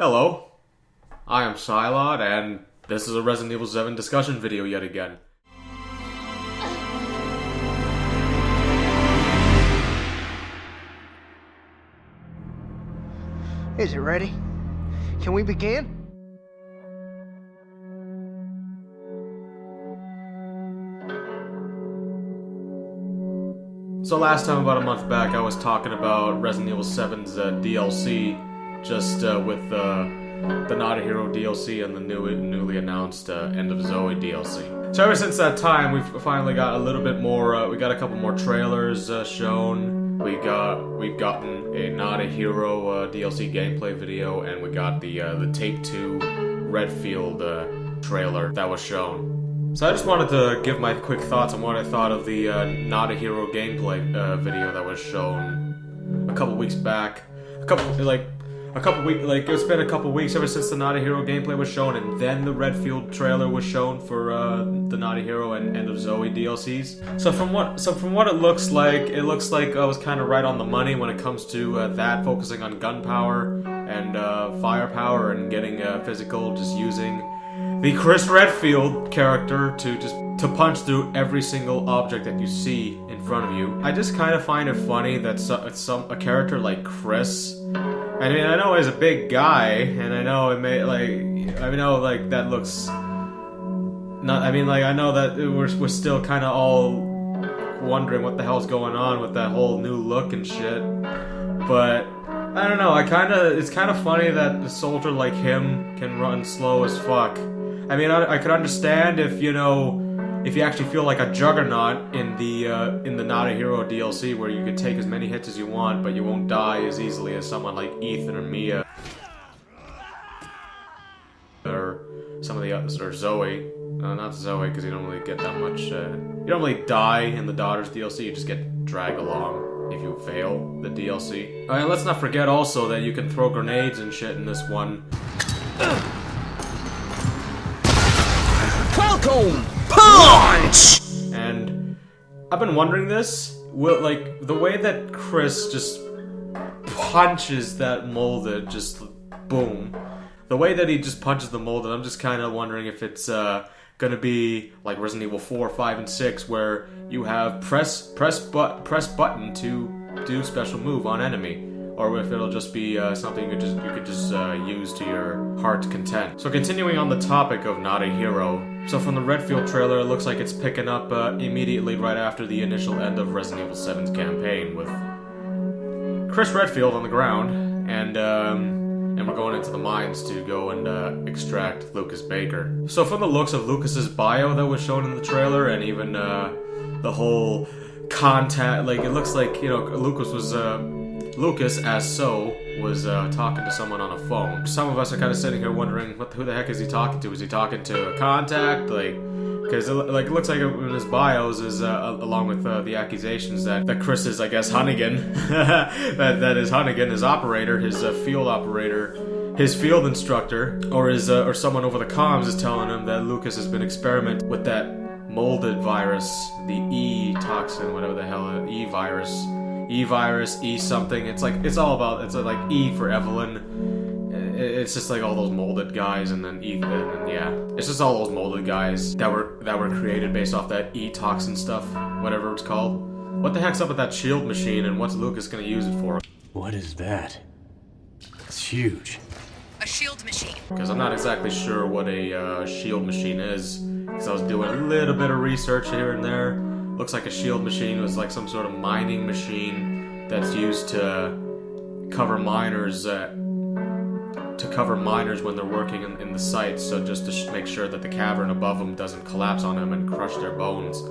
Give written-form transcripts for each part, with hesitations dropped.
Hello, I am PSYLOD, and this is a Resident Evil 7 discussion video yet again. Is it ready? Can we begin? So last time, about a month back, I was talking about Resident Evil 7's DLC, just with the Not a Hero DLC and the newly announced End of Zoe DLC. So ever since that time, we've finally got a little bit more. We got a couple more trailers shown. We've gotten a Not a Hero DLC gameplay video, and we got the Tape 2 Redfield trailer that was shown. So I just wanted to give my quick thoughts on what I thought of the Not a Hero gameplay video that was shown a couple weeks back. It's been a couple weeks ever since the Not a Hero gameplay was shown, and then the Redfield trailer was shown for the Not a Hero and End of Zoe DLCs. So from what it looks like I was kind of right on the money when it comes to that, focusing on gunpowder and firepower and getting physical, just using the Chris Redfield character to punch through every single object that you see in front of you. I just kind of find it funny that a character like Chris, I mean, I know he's a big guy, and I know that looks not. I mean, like, I know that we're still kind of all wondering what the hell's going on with that whole new look and shit, but I don't know. It's kind of funny that a soldier like him can run slow as fuck. I mean, I could understand if you actually feel like a juggernaut in the Not a Hero DLC, where you could take as many hits as you want, but you won't die as easily as someone like Ethan or Mia or some of the others, or Zoe. Not Zoe, because you don't really get that much. You don't really die in the Daughters DLC. You just get dragged along if you fail the DLC. And let's not forget also that you can throw grenades and shit in this one. Falcon Punch! And I've been wondering this, like, the way that Chris just punches that molded, just boom. The way that he just punches the molded, I'm just kind of wondering if it's gonna be like Resident Evil 4, 5, and 6, where you have press button to do special move on enemy, or if it'll just be something you could just use to your heart's content. So continuing on the topic of Not a Hero, so from the Redfield trailer, it looks like it's picking up immediately right after the initial end of Resident Evil 7's campaign, with Chris Redfield on the ground, and we're going into the mines to go and extract Lucas Baker. So from the looks of Lucas's bio that was shown in the trailer, and even the whole contact, like, it looks like, Lucas, as So, was talking to someone on a phone. Some of us are kind of sitting here wondering, who the heck is he talking to? Is he talking to a contact? Like, because it looks like in his bios is along with the accusations that Chris is, I guess, Hunnigan, that is Hunnigan, his operator, his field operator, his field instructor, or someone over the comms is telling him that Lucas has been experimenting with that molded virus, the E toxin, whatever the hell, E-virus, E-something. It's like E for Evelyn. It's just like all those molded guys, and then Ethan, and yeah. It's just all those molded guys that were created based off that E-toxin stuff, whatever it's called. What the heck's up with that shield machine, and what's Lucas gonna use it for? What is that? It's huge. A shield machine. Because I'm not exactly sure what a shield machine is, because I was doing a little bit of research here and there. Looks like a shield machine was like some sort of mining machine that's used to cover miners when they're working in the sites, so just to make sure that the cavern above them doesn't collapse on them and crush their bones.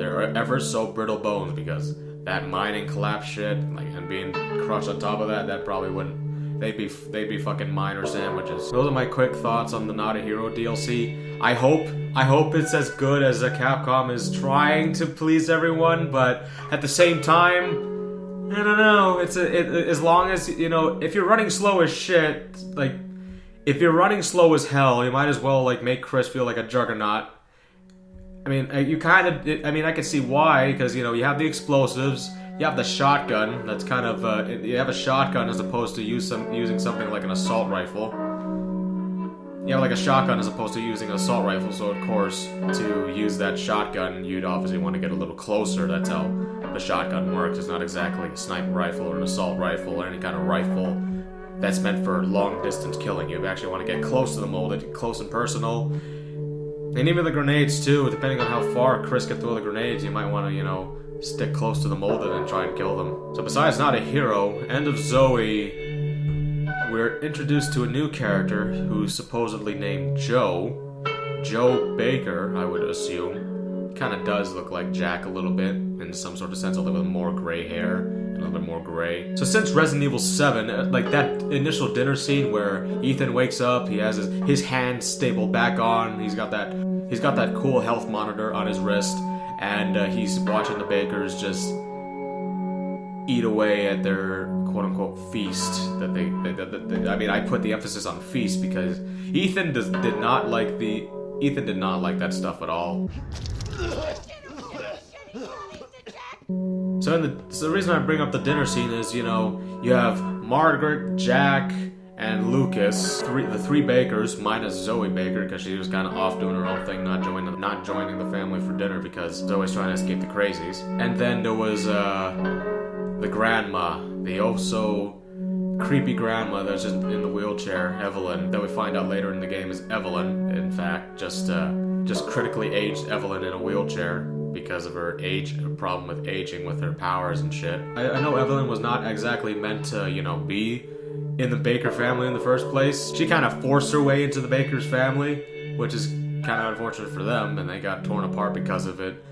They're ever so brittle bones, because that mining collapse shit, like, and being crushed on top of that probably wouldn't. They'd be fucking miner sandwiches. Those are my quick thoughts on the Not a Hero DLC. I hope it's as good as Capcom is trying to please everyone, but at the same time, I don't know. As long as, if you're running slow as shit, like, if you're running slow as hell, you might as well, like, make Chris feel like a juggernaut. I mean, I could see why, because, you have the explosives, you you have the shotgun. That's kind of you have a shotgun as opposed to using something like an assault rifle. You have like a shotgun as opposed to using an assault rifle, so of course, to use that shotgun, you'd obviously want to get a little closer. That's how the shotgun works. It's not exactly a sniper rifle or an assault rifle or any kind of rifle that's meant for long-distance killing. You actually want to get close to the molded, close and personal. And even the grenades, too, depending on how far Chris can throw the grenades, you might want to, you know, stick close to the molded and try and kill them. So besides not a hero, End of Zoe, we're introduced to a new character who's supposedly named Joe. Joe Baker, I would assume. Kind of does look like Jack a little bit, in some sort of sense, although with more gray hair, and a little bit more gray. So since Resident Evil 7, like that initial dinner scene where Ethan wakes up, he has his hand stapled back on, he's got that cool health monitor on his wrist, and he's watching the Bakers just eat away at their quote-unquote feast that they I mean, I put the emphasis on feast because Ethan did not like that stuff at all. So the reason I bring up the dinner scene is, you know, you have Margaret, Jack, and Lucas, the three Bakers, minus Zoe Baker, because she was kind of off doing her own thing, not joining the family for dinner because Zoe's trying to escape the crazies. And then there was the grandma, the oh-so creepy grandma that's just in the wheelchair, Evelyn, that we find out later in the game is Evelyn, in fact, just critically aged Evelyn in a wheelchair because of her problem with aging with her powers and shit. I know Evelyn was not exactly meant to, you know, be in the Baker family in the first place. She kind of forced her way into the Baker's family, which is kind of unfortunate for them, and they got torn apart because of it.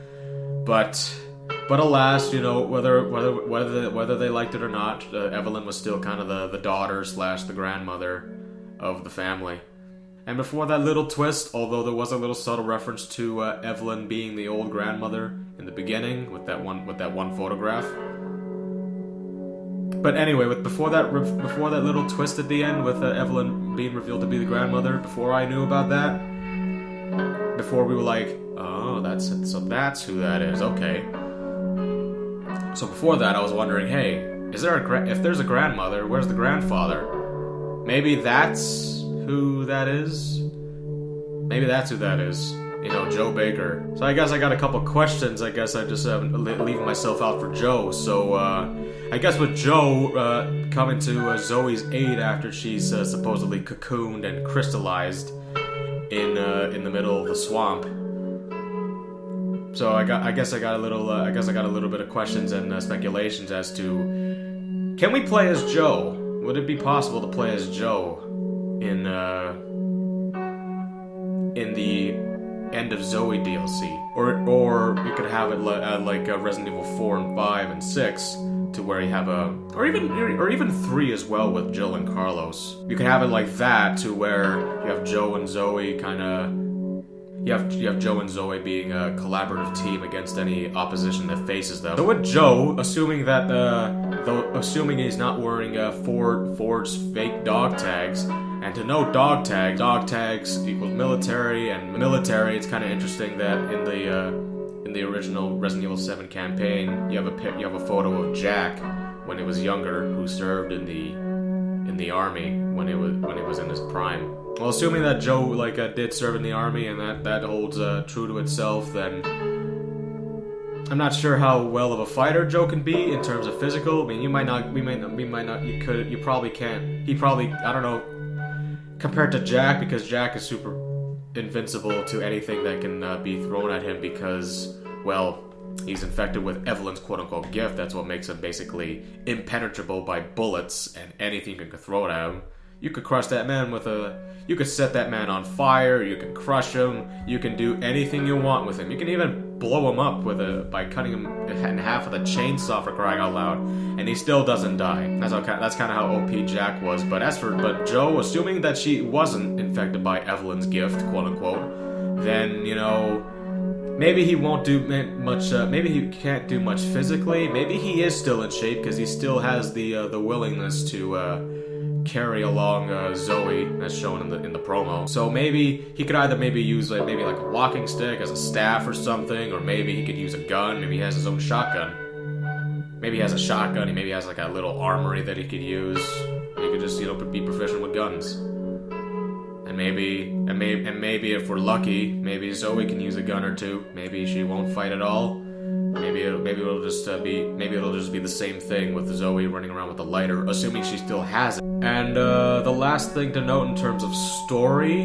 But alas, you know, whether they liked it or not, Evelyn was still kind of the daughter / the grandmother of the family. And before that little twist, although there was a little subtle reference to Evelyn being the old grandmother in the beginning with that one photograph. But anyway, before that little twist at the end with Evelyn being revealed to be the grandmother, before I knew about that, before we were like, oh, that's who that is. Okay. So before that, I was wondering, hey, if there's a grandmother, where's the grandfather? Maybe that's who that is. Maybe that's who that is. You know, Joe Baker. So I guess I got a couple questions. I guess I just leaving myself out for Joe. So I guess with Joe coming to Zoe's aid after she's supposedly cocooned and crystallized in the middle of the swamp. So I guess I got a little bit of questions and speculations as to, can we play as Joe? Would it be possible to play as Joe in the End of Zoe DLC, or you could have it like Resident Evil 4 and 5 and 6, to where you have or even 3 as well with Jill and Carlos. You could have it like that, to where you have Joe and Zoe kind of. You have Joe and Zoe being a collaborative team against any opposition that faces them. So with Joe, assuming he's not wearing Ford's fake dog tags, and to know dog tags equals military, and military, it's kind of interesting that in the original Resident Evil 7 campaign, you have a photo of Jack when he was younger, who served in the army when he was in his prime. Well, assuming that Joe did serve in the army and that holds true to itself, then I'm not sure how well of a fighter Joe can be in terms of physical. I mean, you probably can't. He probably, I don't know, compared to Jack, because Jack is super invincible to anything that can be thrown at him because, well, he's infected with Evelyn's quote-unquote gift. That's what makes him basically impenetrable by bullets and anything you can throw at him. You could crush that man you could set that man on fire, you can crush him, you can do anything you want with him. You can even blow him up by cutting him in half with a chainsaw, for crying out loud, and he still doesn't die. That's kind of how OP Jack was. But Joe, assuming that she wasn't infected by Evelyn's gift, quote unquote, then, you know, maybe he won't do much, maybe he can't do much physically, maybe he is still in shape because he still has the willingness to carry along Zoe, as shown in the promo. So maybe he could either use like a walking stick as a staff or something, or maybe he could use a gun. Maybe he has his own shotgun. Maybe he has a shotgun. He maybe has like a little armory that he could use. He could just, be proficient with guns. And maybe if we're lucky, maybe Zoe can use a gun or two. Maybe she won't fight at all. Maybe it'll just be the same thing with Zoe running around with a lighter, assuming she still has it. And the last thing to note in terms of story.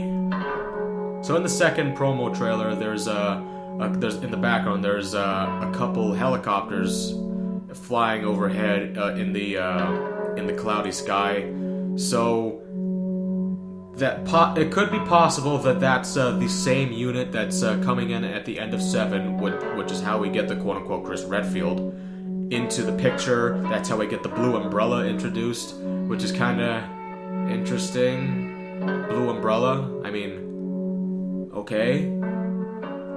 So in the second promo trailer, there's in the background there's a couple helicopters flying overhead in the cloudy sky. So that it could be possible that that's the same unit that's coming in at the end of 7, which is how we get the quote-unquote Chris Redfield into the picture. That's how we get the blue umbrella introduced, which is kind of interesting. Blue umbrella, I mean, okay,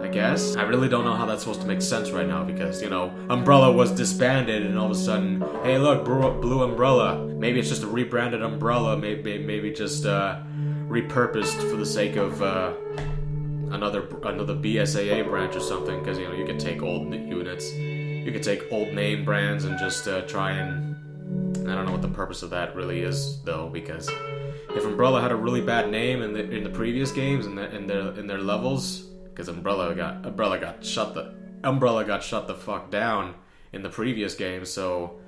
I guess. I really don't know how that's supposed to make sense right now because, Umbrella was disbanded and all of a sudden, hey look, blue umbrella. Maybe it's just a rebranded umbrella, maybe just repurposed for the sake of another BSAA branch or something, because you could take old units, you could take old name brands and just try and I don't know what the purpose of that really is though, because if Umbrella had a really bad name in the previous games and in their levels, because Umbrella got shut the fuck down in the previous game, so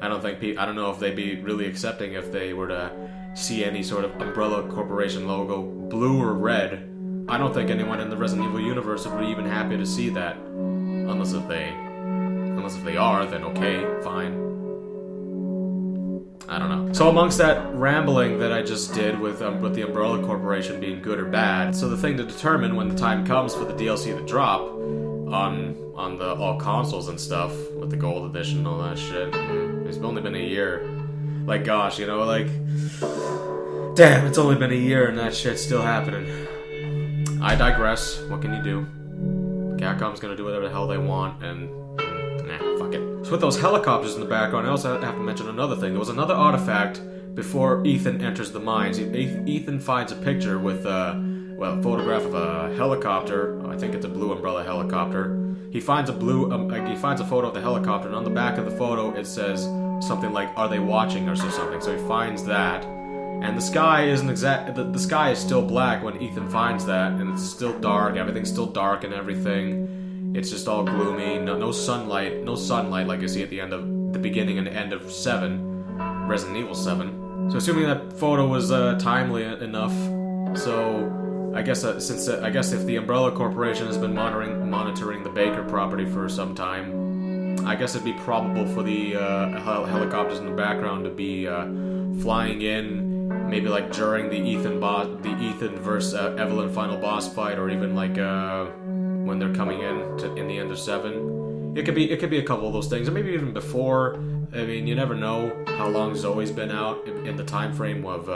I don't know if they'd be really accepting if they were to see any sort of Umbrella Corporation logo, blue or red. I don't think anyone in the Resident Evil universe would be even happy to see that, unless if they are, then okay, fine. I don't know. So amongst that rambling that I just did with the Umbrella Corporation being good or bad, so the thing to determine when the time comes for the DLC to drop on the all consoles and stuff with the gold edition and all that shit. It's only been a year. Like gosh, damn, it's only been a year and that shit's still happening. I digress. What can you do? Capcom's gonna do whatever the hell they want and fuck it. So with those helicopters in the background, I also have to mention another thing. There was another artifact before Ethan enters the mines. Ethan finds a picture with a photograph of a helicopter. I think it's a blue umbrella helicopter. He finds a photo of the helicopter, and on the back of the photo it says something like "Are they watching?" or something. So he finds that, and the sky the sky is still black when Ethan finds that, and it's still dark. Everything's still dark and everything. It's just all gloomy. No sunlight like you see at the beginning and end of 7, Resident Evil 7. So assuming that photo was timely enough, so I guess if the Umbrella Corporation has been monitoring the Baker property for some time, I guess it'd be probable for the helicopters in the background to be flying in, maybe like during the Ethan versus Evelyn final boss fight, or even like when they're coming in the end of 7. It could be a couple of those things, or maybe even before. I mean, you never know how long Zoe's been out in the time frame of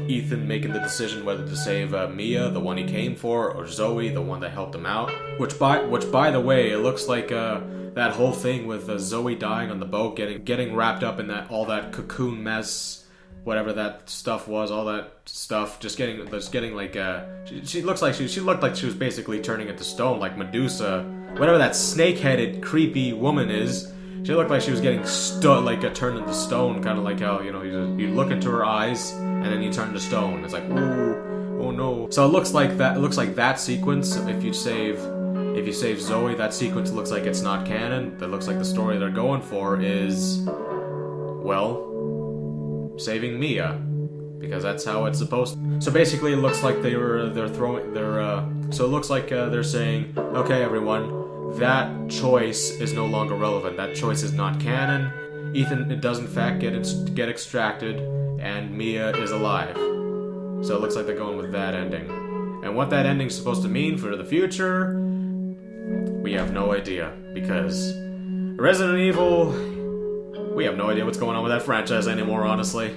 Ethan making the decision whether to save Mia, the one he came for, or Zoe, the one that helped him out. Which by the way, it looks like that whole thing with Zoe dying on the boat, getting wrapped up in all that cocoon mess, whatever that stuff was, all that stuff, just getting like she looked like she was basically turning into stone, like Medusa, whatever that snake-headed creepy woman is. She looked like she was getting turned into stone, kind of like how you look into her eyes and then you turn to stone. It's like, ooh, oh no. So it looks like that sequence. If you save Zoe, that sequence looks like it's not canon. That looks like the story they're going for is, well, saving Mia, because that's how it's supposed to. So basically, it looks like they're saying, okay, everyone, that choice is no longer relevant. That choice is not canon. Ethan does in fact get extracted, and Mia is alive. So it looks like they're going with that ending. And what that ending's supposed to mean for the future, we have no idea, because Resident Evil, we have no idea what's going on with that franchise anymore, honestly.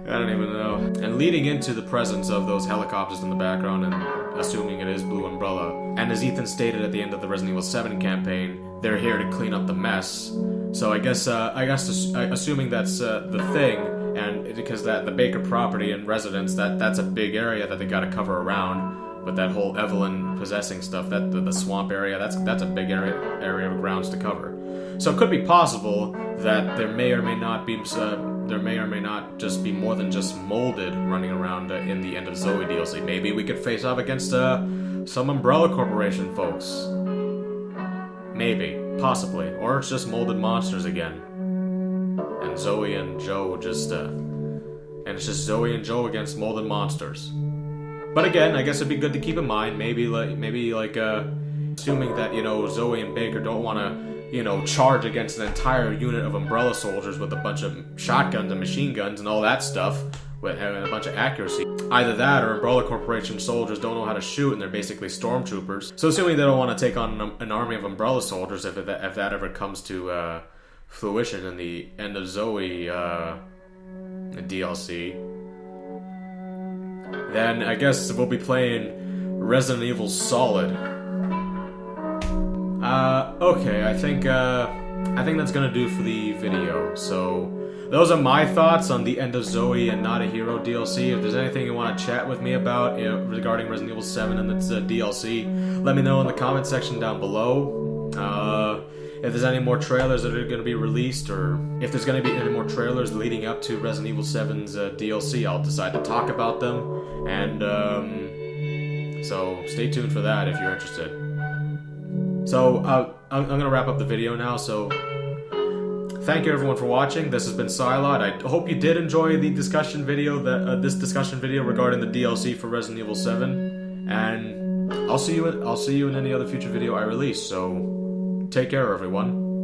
I don't even know. And leading into the presence of those helicopters in the background, and assuming it is Blue Umbrella, and as Ethan stated at the end of the Resident Evil 7 campaign, they're here to clean up the mess. So I guess assuming that's the thing, and because that the Baker property and residence, that's a big area that they gotta cover around. But that whole Evelyn possessing stuff, that the swamp area, that's a big area of grounds to cover. So it could be possible that there may or may not just be more than just Molded running around in the End of Zoe DLC. Maybe we could face off against some Umbrella Corporation folks. Maybe, possibly, or it's just Molded monsters again. And Zoe and Joe just and it's just Zoe and Joe against Molded monsters. But again, I guess it'd be good to keep in mind, maybe like assuming that, you know, Zoe and Baker don't want to, you know, charge against an entire unit of Umbrella soldiers with a bunch of shotguns and machine guns and all that stuff, with having a bunch of accuracy. Either that, or Umbrella Corporation soldiers don't know how to shoot and they're basically stormtroopers. So assuming they don't want to take on an army of Umbrella soldiers, if that ever comes to fruition in the End of Zoe DLC, then I guess we'll be playing Resident Evil Solid. Okay, I think that's gonna do for the video. So those are my thoughts on the End of Zoe and Not a Hero DLC. If there's anything you want to chat with me about, you know, regarding Resident Evil 7 and its DLC, let me know in the comment section down below. If there's any more trailers that are going to be released, or if there's going to be any more trailers leading up to Resident Evil 7's DLC, I'll decide to talk about them. And so stay tuned for that if you're interested. So I'm going to wrap up the video now. So thank you everyone for watching. This has been PSYLOD. I hope you did enjoy the discussion video, this discussion video regarding the DLC for Resident Evil 7. And I'll see you in any other future video I release. So take care, everyone.